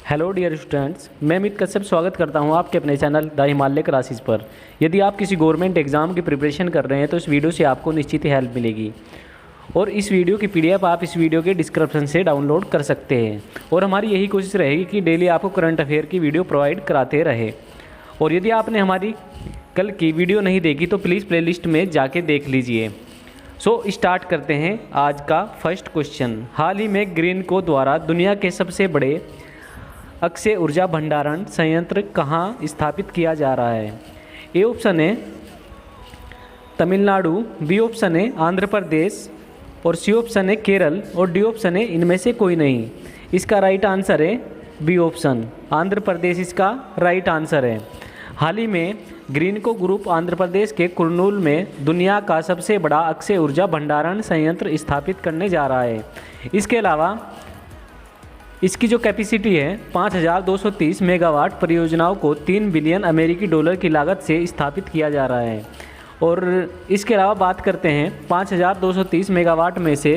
Hello dear students, मैं अमित कश्यप स्वागत करता हूं आपके अपने चैनल द हिमालय क्लासेस पर। यदि आप किसी गवर्नमेंट एग्ज़ाम की प्रिपरेशन कर रहे हैं तो इस वीडियो से आपको निश्चित ही हेल्प मिलेगी और इस वीडियो की पीडीएफ आप इस वीडियो के डिस्क्रिप्शन से डाउनलोड कर सकते हैं। और हमारी यही कोशिश रहेगी कि डेली आपको करंट अफेयर की वीडियो प्रोवाइड कराते रहे। और यदि आपने हमारी कल की वीडियो नहीं देखी तो प्लीज़ प्लेलिस्ट में जाके देख लीजिए। स्टार्ट करते हैं आज का फर्स्ट क्वेश्चन। हाल ही में ग्रीनको द्वारा दुनिया के सबसे बड़े अक्षय ऊर्जा भंडारण संयंत्र कहाँ स्थापित किया जा रहा है? ए ऑप्शन है तमिलनाडु, बी ऑप्शन है आंध्र प्रदेश और सी ऑप्शन है केरल और डी ऑप्शन है इनमें से कोई नहीं। इसका राइट आंसर है बी ऑप्शन, आंध्र प्रदेश इसका राइट आंसर है। हाल ही में ग्रीनको ग्रुप आंध्र प्रदेश के कुर्नूल में दुनिया का सबसे बड़ा अक्षय ऊर्जा भंडारण संयंत्र स्थापित करने जा रहा है। इसके अलावा इसकी जो कैपेसिटी है 5230 मेगावाट परियोजनाओं को 3 बिलियन अमेरिकी डॉलर की लागत से स्थापित किया जा रहा है। और इसके अलावा बात करते हैं 5230 मेगावाट में से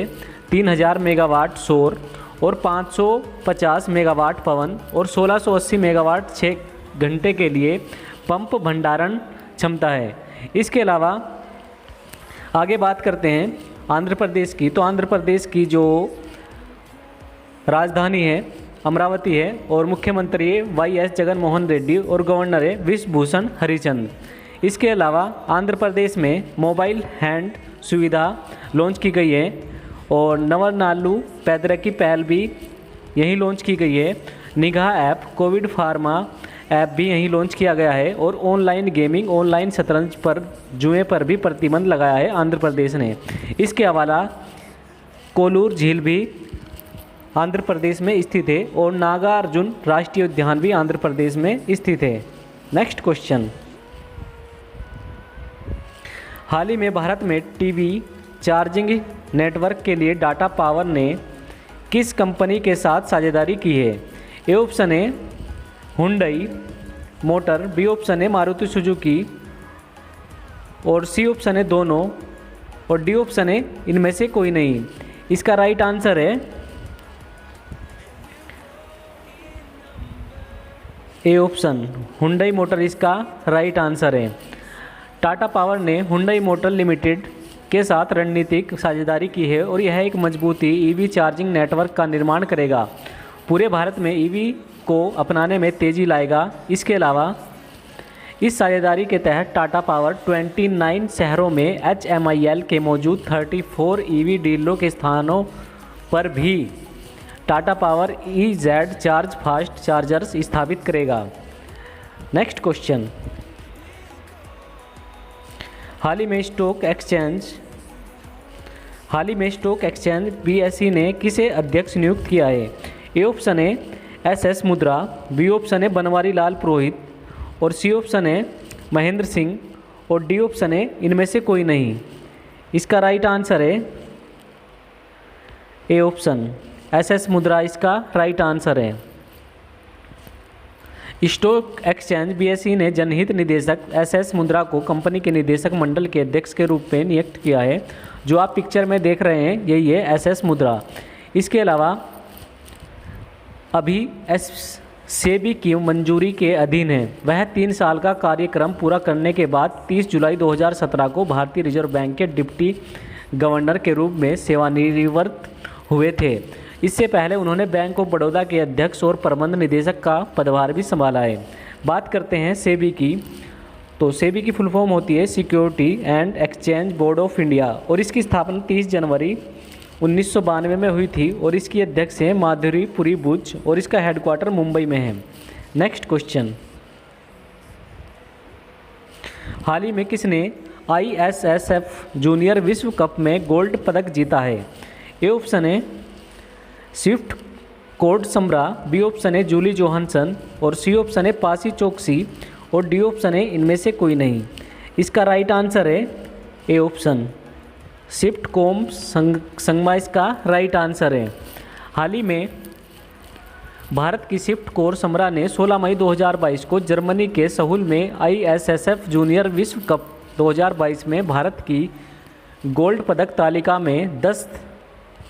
3000 मेगावाट सौर और 550 मेगावाट पवन और 1680 मेगावाट 6 घंटे के लिए पंप भंडारण क्षमता है। इसके अलावा आगे बात करते हैं आंध्र प्रदेश की, तो आंध्र प्रदेश की जो राजधानी है अमरावती है और मुख्यमंत्री है वाई.एस. जगन मोहन रेड्डी और गवर्नर है विश्वभूषण हरिचंद। इसके अलावा आंध्र प्रदेश में मोबाइल हैंड सुविधा लॉन्च की गई है और नवनालू पैदरा की पहल भी यहीं लॉन्च की गई है। निगाह ऐप, कोविड फार्मा ऐप भी यहीं लॉन्च किया गया है और ऑनलाइन गेमिंग, ऑनलाइन शतरंज पर जुए पर भी प्रतिबंध लगाया है आंध्र प्रदेश ने। इसके अलावा कोलूर झील भी आंध्र प्रदेश में स्थित है और नागार्जुन राष्ट्रीय उद्यान भी आंध्र प्रदेश में स्थित है। Next question. हाल ही में भारत में टीवी चार्जिंग नेटवर्क के लिए टाटा पावर ने किस कंपनी के साथ साझेदारी की है? ए ऑप्शन है हुंडई मोटर, बी ऑप्शन है मारुति सुजुकी और सी ऑप्शन है दोनों और डी ऑप्शन है इनमें से कोई नहीं। इसका राइट आंसर है ए ऑप्शन, हुंडई मोटर इसका राइट आंसर है। टाटा पावर ने हुंडई मोटर लिमिटेड के साथ रणनीतिक साझेदारी की है और यह एक मजबूती ईवी चार्जिंग नेटवर्क का निर्माण करेगा, पूरे भारत में ईवी को अपनाने में तेज़ी लाएगा। इसके अलावा इस साझेदारी के तहत टाटा पावर 29 शहरों में HMIL के मौजूद 34 ईवी डीलरों के स्थानों पर भी Tata power EZ charge fast chargers स्थापित करेगा। Next question. हाल ही में स्टॉक एक्सचेंज BSE ने किसे अध्यक्ष नियुक्त किया है? ए ऑप्शन है SS मुद्रा, बी ऑप्शन है बनवारी लाल पुरोहित और सी ऑप्शन है महेंद्र सिंह और डी ऑप्शन है इनमें से कोई नहीं। इसका राइट आंसर है ए ऑप्शन, SS मुद्रा इसका राइट आंसर है। स्टॉक एक्सचेंज BSE ने जनहित निदेशक SS मुद्रा को कंपनी के निदेशक मंडल के अध्यक्ष के रूप में नियुक्त किया है। जो आप पिक्चर में देख रहे हैं यही है SS मुद्रा। इसके अलावा अभी सेबी की मंजूरी के अधीन है। वह 3 साल का कार्यक्रम पूरा करने के बाद 30 जुलाई 2017 को भारतीय रिजर्व बैंक के डिप्टी गवर्नर के रूप में सेवानिवृत्त हुए थे। इससे पहले उन्होंने बैंक ऑफ बड़ौदा के अध्यक्ष और प्रबंध निदेशक का पदभार भी संभाला है। बात करते हैं सेबी की, तो सेबी की फुल फॉर्म होती है security and exchange board of India और इसकी स्थापना 30 जनवरी 1992 में हुई थी और इसकी अध्यक्ष हैं माधुरी पुरी बुच और इसका हेडक्वार्टर मुंबई में है। Next question. हाल ही में किसने ISSF जूनियर विश्व कप में गोल्ड पदक जीता है? ए ऑप्शन है स्विफ्ट कोड समरा, बी ऑप्शन है जूली जोहानसन और सी ऑप्शन है पासी चोकसी और डी ऑप्शन है इनमें से कोई नहीं। इसका राइट आंसर है ए ऑप्शन, स्विफ्ट कोम संगमा इसका राइट आंसर है। हाल ही में भारत की स्विफ्ट कोर समरा ने 16 मई 2022 को जर्मनी के सहुल में ISSF जूनियर विश्व कप 2022 में भारत की गोल्ड पदक तालिका में 10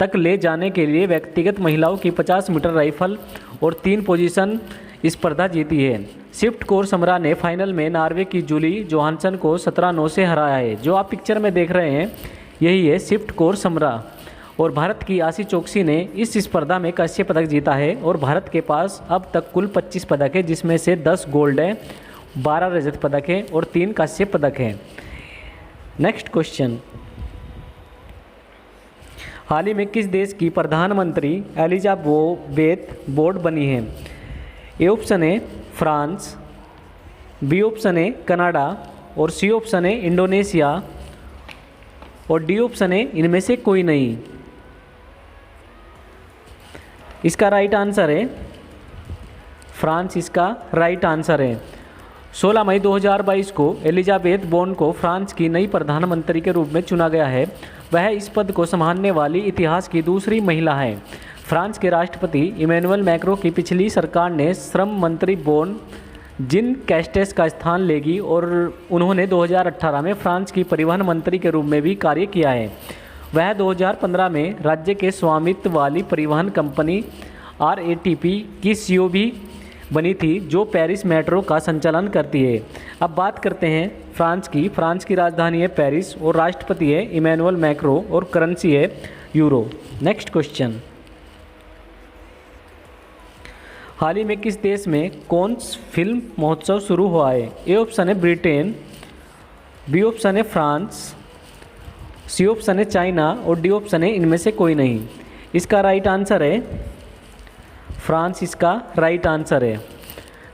तक ले जाने के लिए व्यक्तिगत महिलाओं की 50 मीटर राइफल और 3 पोजीशन स्पर्धा जीती है। स्विफ्ट कोर समरा ने फाइनल में नॉर्वे की जूली जोहानसन को 17-9 से हराया है। जो आप पिक्चर में देख रहे हैं यही है स्विफ्ट कोर समरा। और भारत की आशी चोकसी ने इस स्पर्धा में कांस्य पदक जीता है और भारत के पास अब तक कुल 25 पदक है, जिसमें से 10 गोल्ड है, 12 रजत पदक है और 3 कांस्य पदक हैं। नेक्स्ट क्वेश्चन, हाल ही में किस देश की प्रधानमंत्री एलिजाबेथ बोर्ड बनी है? ए ऑप्शन है फ्रांस, बी ऑप्शन है कनाडा और सी ऑप्शन है इंडोनेशिया और डी ऑप्शन है इनमें से कोई नहीं। इसका राइट आंसर है फ्रांस, इसका राइट आंसर है। 16 मई 2022 को एलिजाबेथ बोर्न को फ्रांस की नई प्रधानमंत्री के रूप में चुना गया है। वह इस पद को संभालने वाली इतिहास की दूसरी महिला है। फ्रांस के राष्ट्रपति इमैनुअल मैक्रों की पिछली सरकार ने श्रम मंत्री बोर्न जिन कैस्टेस का स्थान लेगी और उन्होंने 2018 में फ्रांस की परिवहन मंत्री के रूप में भी कार्य किया है। वह 2015 में राज्य के स्वामित्व वाली परिवहन कंपनी RATP की CEO भी बनी थी, जो पेरिस मेट्रो का संचालन करती है। अब बात करते हैं फ्रांस की। फ्रांस की राजधानी है पेरिस और राष्ट्रपति है इमैनुअल मैक्रो और करेंसी है यूरो। नेक्स्ट क्वेश्चन, हाल ही में किस देश में कांस फिल्म महोत्सव शुरू हुआ है? ए ऑप्शन है ब्रिटेन, बी ऑप्शन है फ्रांस, सी ऑप्शन है चाइना और डी ऑप्शन है इनमें से कोई नहीं। इसका राइट आंसर है फ्रांस, इसका राइट आंसर है।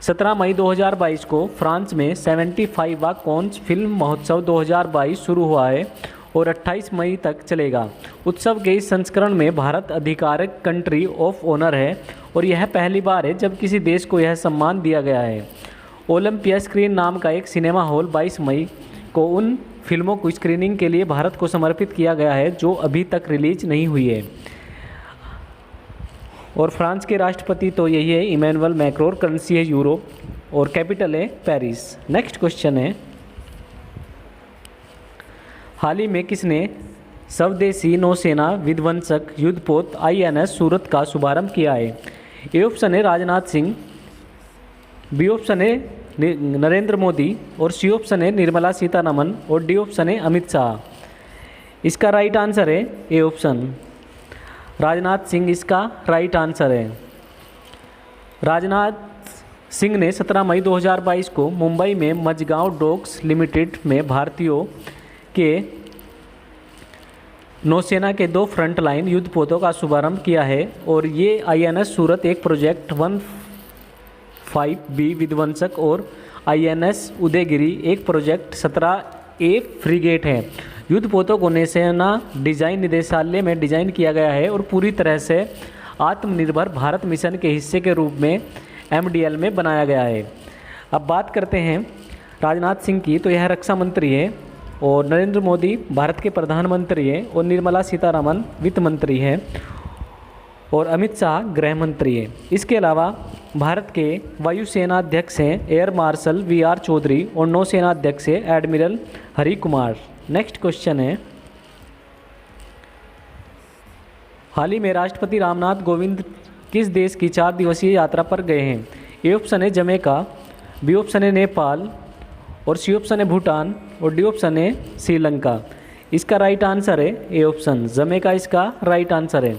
17 मई 2022 को फ्रांस में 75वां कांस फिल्म महोत्सव 2022 शुरू हुआ है और 28 मई तक चलेगा। उत्सव के इस संस्करण में भारत आधिकारिक कंट्री ऑफ ऑनर है और यह पहली बार है जब किसी देश को यह सम्मान दिया गया है। ओलंपिया स्क्रीन नाम का एक सिनेमा हॉल 22 मई को उन फिल्मों को स्क्रीनिंग के लिए भारत को समर्पित किया गया है जो अभी तक रिलीज नहीं हुई है। और फ्रांस के राष्ट्रपति तो यही है इमैनुअल मैक्रों, करेंसी है यूरो और कैपिटल है पेरिस। नेक्स्ट क्वेश्चन है, हाल ही में किसने स्वदेशी नौसेना विध्वंसक युद्धपोत INS सूरत का शुभारंभ किया है? ए ऑप्शन है राजनाथ सिंह, बी ऑप्शन है नरेंद्र मोदी और सी ऑप्शन है निर्मला सीतारमण और डी ऑप्शन है अमित शाह। इसका राइट आंसर है ए ऑप्शन, राजनाथ सिंह, इसका राइट आंसर है। राजनाथ सिंह ने 17 मई 2022 को मुंबई में मझगांव डॉक्स लिमिटेड में भारतीयों के नौसेना के 2 फ्रंटलाइन युद्धपोतों का शुभारंभ किया है और ये INS सूरत एक प्रोजेक्ट 15B विध्वंसक और INS उदयगिरी एक प्रोजेक्ट 17A फ्रिगेट है। युद्धपोतों को नौसेना डिजाइन निदेशालय में डिजाइन किया गया है और पूरी तरह से आत्मनिर्भर भारत मिशन के हिस्से के रूप में MDL में बनाया गया है। अब बात करते हैं राजनाथ सिंह की, तो यह रक्षा मंत्री है और नरेंद्र मोदी भारत के प्रधानमंत्री हैं और निर्मला सीतारमण वित्त मंत्री हैं और अमित शाह गृह मंत्री हैं। इसके अलावा भारत के वायुसेना अध्यक्ष हैं एयर मार्शल VR चौधरी और नौसेना अध्यक्ष हैं admiral Hari Kumar. Next question है, हाल ही में राष्ट्रपति रामनाथ कोविंद किस देश की 4 दिवसीय यात्रा पर गए हैं? ए ऑप्शन है जमैका, बी ऑप्शन है नेपाल और सी ऑप्शन है भूटान और डी ऑप्शन है श्रीलंका। इसका राइट आंसर है ए ऑप्शन, जमैका, इसका राइट आंसर है।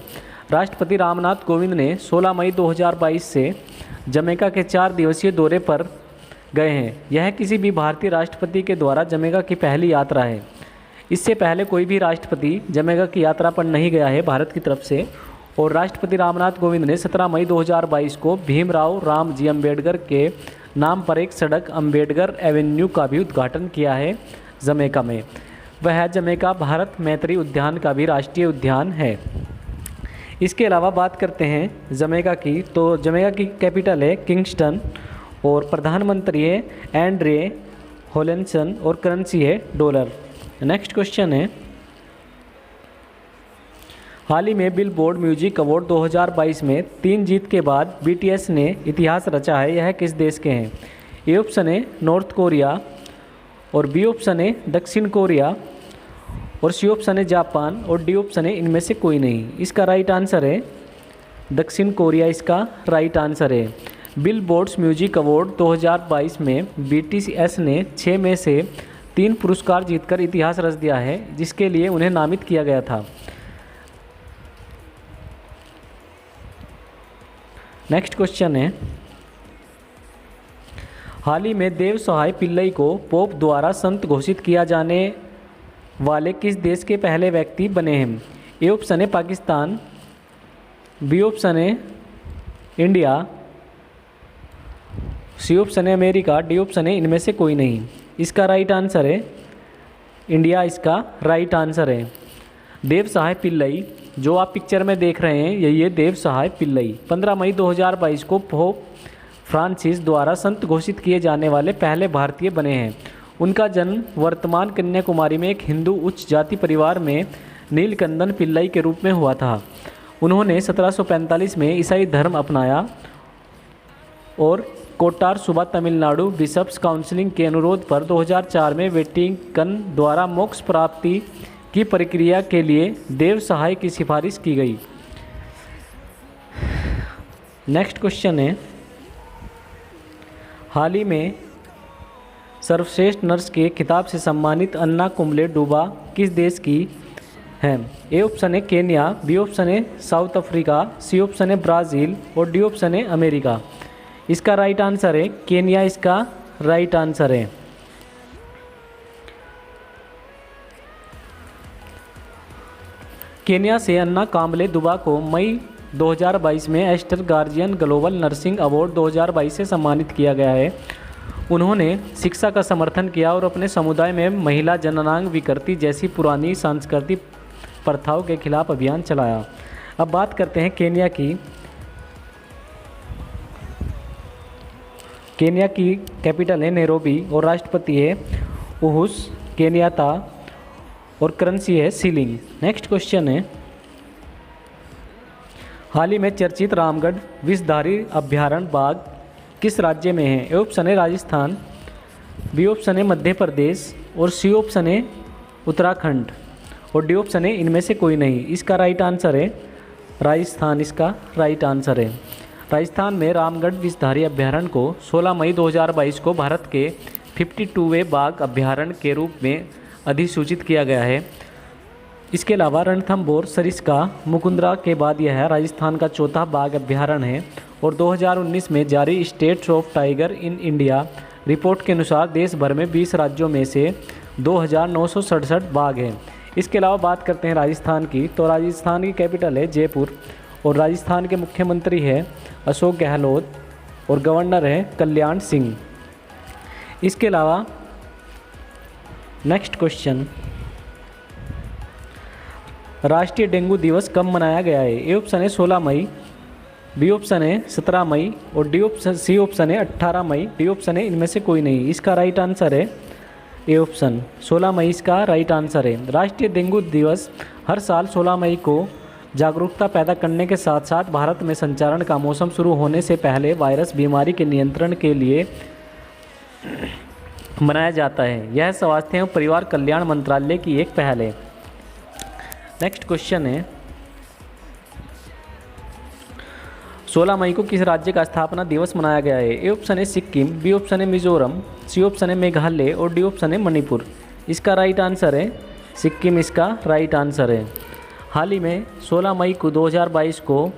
राष्ट्रपति रामनाथ कोविंद ने 16 मई 2022 से जमैका के 4 दिवसीय दौरे पर गए हैं। यह किसी भी भारतीय राष्ट्रपति के द्वारा जमैका की पहली यात्रा है। इससे पहले कोई भी राष्ट्रपति जमैका की यात्रा पर नहीं गया है भारत की तरफ से। और राष्ट्रपति रामनाथ कोविंद ने 17 मई 2022 को भीमराव रामजी अम्बेडकर के नाम पर एक सड़क अम्बेडकर एवेन्यू का भी उद्घाटन किया है जमैका में। वह जमैका भारत मैत्री उद्यान का भी राष्ट्रीय उद्यान है। इसके अलावा बात करते हैं जमैका की, तो जमैका की कैपिटल है किंगस्टन और प्रधानमंत्री है एंड्रे होलेंसन और करेंसी है डॉलर। नेक्स्ट क्वेश्चन है, हाल ही में बिलबोर्ड म्यूजिक अवार्ड 2022 में 3 जीत के बाद BTS ने इतिहास रचा है। यह किस देश के हैं? ए ऑप्शन है नॉर्थ कोरिया और बी ऑप्शन है दक्षिण कोरिया और सी ऑप्शन है जापान और डी ऑप्शन है इनमें से कोई नहीं। इसका राइट आंसर है दक्षिण कोरिया, इसका राइट आंसर है। बिलबोर्ड्स म्यूजिक अवार्ड 2022 में BTS ने 6 में से 3 पुरस्कार जीतकर इतिहास रच दिया है, जिसके लिए उन्हें नामित किया गया था। नेक्स्ट क्वेश्चन है, हाल ही में देव सहाय पिल्लई को पोप द्वारा संत घोषित किया जाने वाले किस देश के पहले व्यक्ति बने हैं? ए ऑप्शन है पाकिस्तान, बी ऑप्शन है इंडिया, सी ऑप्शन है अमेरिका, डी ऑप्शन है इनमें से कोई नहीं। इसका राइट आंसर है इंडिया, इसका राइट आंसर है। देव सहाय पिल्लई जो आप पिक्चर में देख रहे हैं यही है देव सहाय पिल्लई। 15 मई 2022 को पोप फ्रांसिस द्वारा संत घोषित किए जाने वाले पहले भारतीय बने हैं। उनका जन्म वर्तमान कन्याकुमारी में एक हिंदू उच्च जाति परिवार में नीलकंदन पिल्लई के रूप में हुआ था। उन्होंने 1745 में ईसाई धर्म अपनाया और कोट्टार सुबा तमिलनाडु बिशप्स काउंसिल के अनुरोध पर 2004 में वेटिकन द्वारा मोक्ष प्राप्ति की प्रक्रिया के लिए देव सहाय की सिफारिश की गई। नेक्स्ट क्वेश्चन है, हाल ही में सर्वश्रेष्ठ नर्स के खिताब से सम्मानित अन्ना कुंबले डुबा किस देश की है? ए ऑप्शन है केन्या, बी ऑप्शन है साउथ अफ्रीका, सी ऑप्शन है ब्राज़ील और डी ऑप्शन है अमेरिका। इसका राइट आंसर है केन्या, इसका राइट आंसर है। केन्या से अन्ना कांबले दुबा को मई 2022 में Aster Guardian Global Nursing Award 2022 से सम्मानित किया गया है। उन्होंने शिक्षा का समर्थन किया और अपने समुदाय में महिला जननांग विकृति जैसी पुरानी सांस्कृतिक प्रथाओं के खिलाफ अभियान चलाया। अब बात करते हैं केन्या की। केन्या की कैपिटल है नैरोबी और राष्ट्रपति है उहुस केन्याता और करेंसी है सीलिंग। नेक्स्ट क्वेश्चन है, हाल ही में चर्चित रामगढ़ विषधारी अभ्यारण्य बाघ किस राज्य में है? ए ऑप्शन है राजस्थान, बी ऑप्शन है मध्य प्रदेश और सी ऑप्शन है उत्तराखंड और डी ऑप्शन है इनमें से कोई नहीं। इसका राइट आंसर है राजस्थान, इसका राइट आंसर है। राजस्थान में रामगढ़ विषधारी अभ्यारण्य को 16 मई 2022 को भारत के 52वें बाघ अभ्यारण्य के रूप में अधिसूचित किया गया है। इसके अलावा रणथंभौर सरिस्का मुकुंदरा के बाद यह राजस्थान का चौथा बाघ अभ्यारण्य है और 2019 में जारी states of tiger in India report के अनुसार देश भर में 20 राज्यों में से 2967 बाघ हैं। इसके अलावा बात करते हैं राजस्थान की, तो राजस्थान की कैपिटल है जयपुर और राजस्थान के मुख्यमंत्री है अशोक गहलोत और गवर्नर है कल्याण सिंह। इसके अलावा नेक्स्ट क्वेश्चन, राष्ट्रीय डेंगू दिवस कब मनाया गया है? ए ऑप्शन है 16 मई, बी ऑप्शन है 17 मई और सी ऑप्शन है 18 मई, डी ऑप्शन है इनमें से कोई नहीं। इसका राइट आंसर है ए ऑप्शन 16 मई, इसका राइट आंसर है। राष्ट्रीय डेंगू दिवस हर साल 16 मई को जागरूकता पैदा करने के साथ साथ भारत में संचारण का मौसम शुरू होने से पहले वायरस बीमारी के नियंत्रण के लिए मनाया जाता है। यह स्वास्थ्य एवं परिवार कल्याण मंत्रालय की एक पहल है। नेक्स्ट क्वेश्चन है, 16 मई को किस राज्य का स्थापना दिवस मनाया गया है? ए ऑप्शन है सिक्किम, बी ऑप्शन है मिजोरम, सी ऑप्शन है मेघालय और डी ऑप्शन है मणिपुर। इसका राइट आंसर है सिक्किम, इसका राइट आंसर है। हाल ही में 16 मई को 2022 को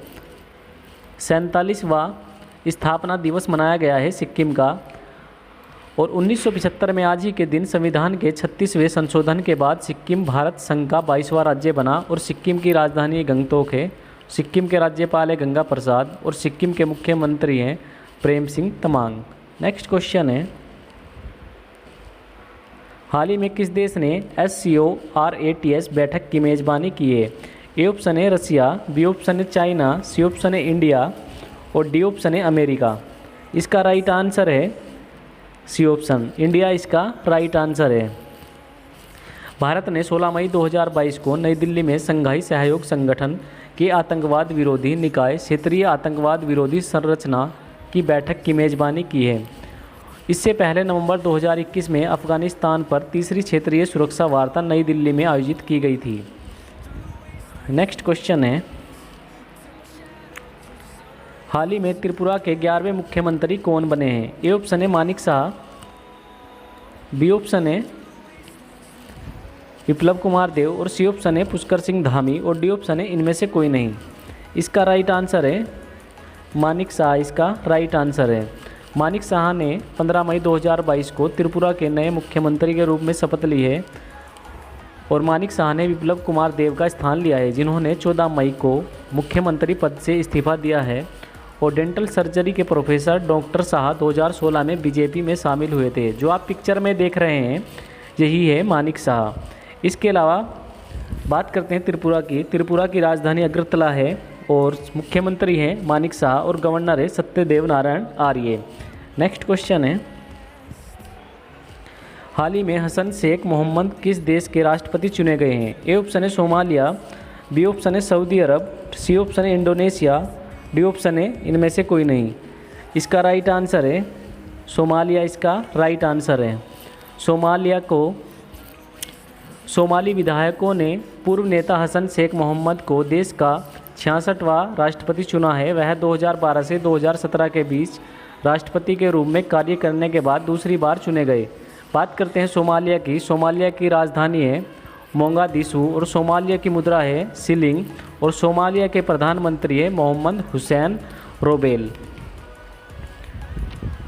47वां स्थापना दिवस मनाया गया है सिक्किम का और 1975 में आज ही के दिन संविधान के 36वें संशोधन के बाद सिक्किम भारत संघ का 22वां राज्य बना और सिक्किम की राजधानी गंगटोक है। सिक्किम के राज्यपाल है गंगा प्रसाद और सिक्किम के मुख्यमंत्री हैं प्रेम सिंह तमांग। नेक्स्ट क्वेश्चन है, हाल ही में किस देश ने SCO RATS बैठक की मेज़बानी की है? ए ऑप्शन है रसिया, बी ऑप्शन है चाइना, सी ऑप्शन है इंडिया और डी ऑप्शन है अमेरिका। इसका राइट आंसर है सी ऑप्शन इंडिया, इसका राइट आंसर है। भारत ने 16 मई 2022 को नई दिल्ली में संघाई सहयोग संगठन के आतंकवाद विरोधी निकाय क्षेत्रीय आतंकवाद विरोधी संरचना की बैठक की मेज़बानी की है। इससे पहले नवंबर 2021 में अफगानिस्तान पर तीसरी क्षेत्रीय सुरक्षा वार्ता नई दिल्ली में आयोजित की गई थी। नेक्स्ट क्वेश्चन है, हाल ही में त्रिपुरा के 11वें मुख्यमंत्री कौन बने हैं? ए ऑप्शन है मानिक शाह, बी ऑप्शन है विप्लव कुमार देव और सी ऑप्शन है पुष्कर सिंह धामी और डी ऑप्शन है इनमें से कोई नहीं। इसका राइट आंसर है मानिक शाह, इसका राइट आंसर है। मानिक शाह ने 15 मई 2022 को त्रिपुरा के नए मुख्यमंत्री के रूप में शपथ ली है और मानिक शाह ने विप्लव कुमार देव का स्थान लिया है, जिन्होंने 14 मई को मुख्यमंत्री पद से इस्तीफा दिया है। और डेंटल सर्जरी के प्रोफेसर डॉक्टर शाह 2016 में बीजेपी में शामिल हुए थे। जो आप पिक्चर में देख रहे हैं यही है मानिक शाह। इसके अलावा बात करते हैं त्रिपुरा की। त्रिपुरा की राजधानी अगरतला है और मुख्यमंत्री हैं मानिक शाह और गवर्नर है सत्यदेव नारायण आर्य। नेक्स्ट क्वेश्चन है, हाल ही में हसन शेख मोहम्मद किस देश के राष्ट्रपति चुने गए हैं? ए ऑप्शन है सोमालिया, बी ऑप्शन है सऊदी अरब, सी ऑप्शन है इंडोनेशिया, डी ऑप्शन है इनमें से कोई नहीं। इसका राइट आंसर है सोमालिया, इसका राइट आंसर है। सोमालिया को सोमाली विधायकों ने पूर्व नेता हसन शेख मोहम्मद को देश का 66वां राष्ट्रपति चुना है। वह 2012 से 2017 के बीच राष्ट्रपति के रूप में कार्य करने के बाद दूसरी बार चुने गए। बात करते हैं सोमालिया की। सोमालिया की राजधानी है मोगादिशु और सोमालिया की मुद्रा है शिलिंग और सोमालिया के प्रधानमंत्री है मोहम्मद हुसैन रोबेल।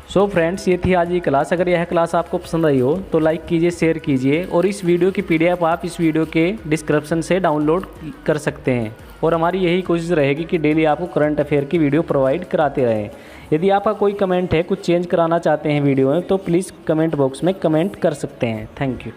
सो फ्रेंड्स, ये थी आज की क्लास। अगर यह क्लास आपको पसंद आई हो तो लाइक कीजिए, शेयर कीजिए और इस वीडियो की PDF आप इस वीडियो के डिस्क्रिप्शन से डाउनलोड कर सकते हैं। और हमारी यही कोशिश रहेगी कि डेली आपको करंट अफेयर की वीडियो प्रोवाइड कराते रहें। यदि आपका कोई कमेंट है, कुछ चेंज कराना चाहते हैं वीडियो में, तो प्लीज़ कमेंट बॉक्स में कमेंट कर सकते हैं। Thank you.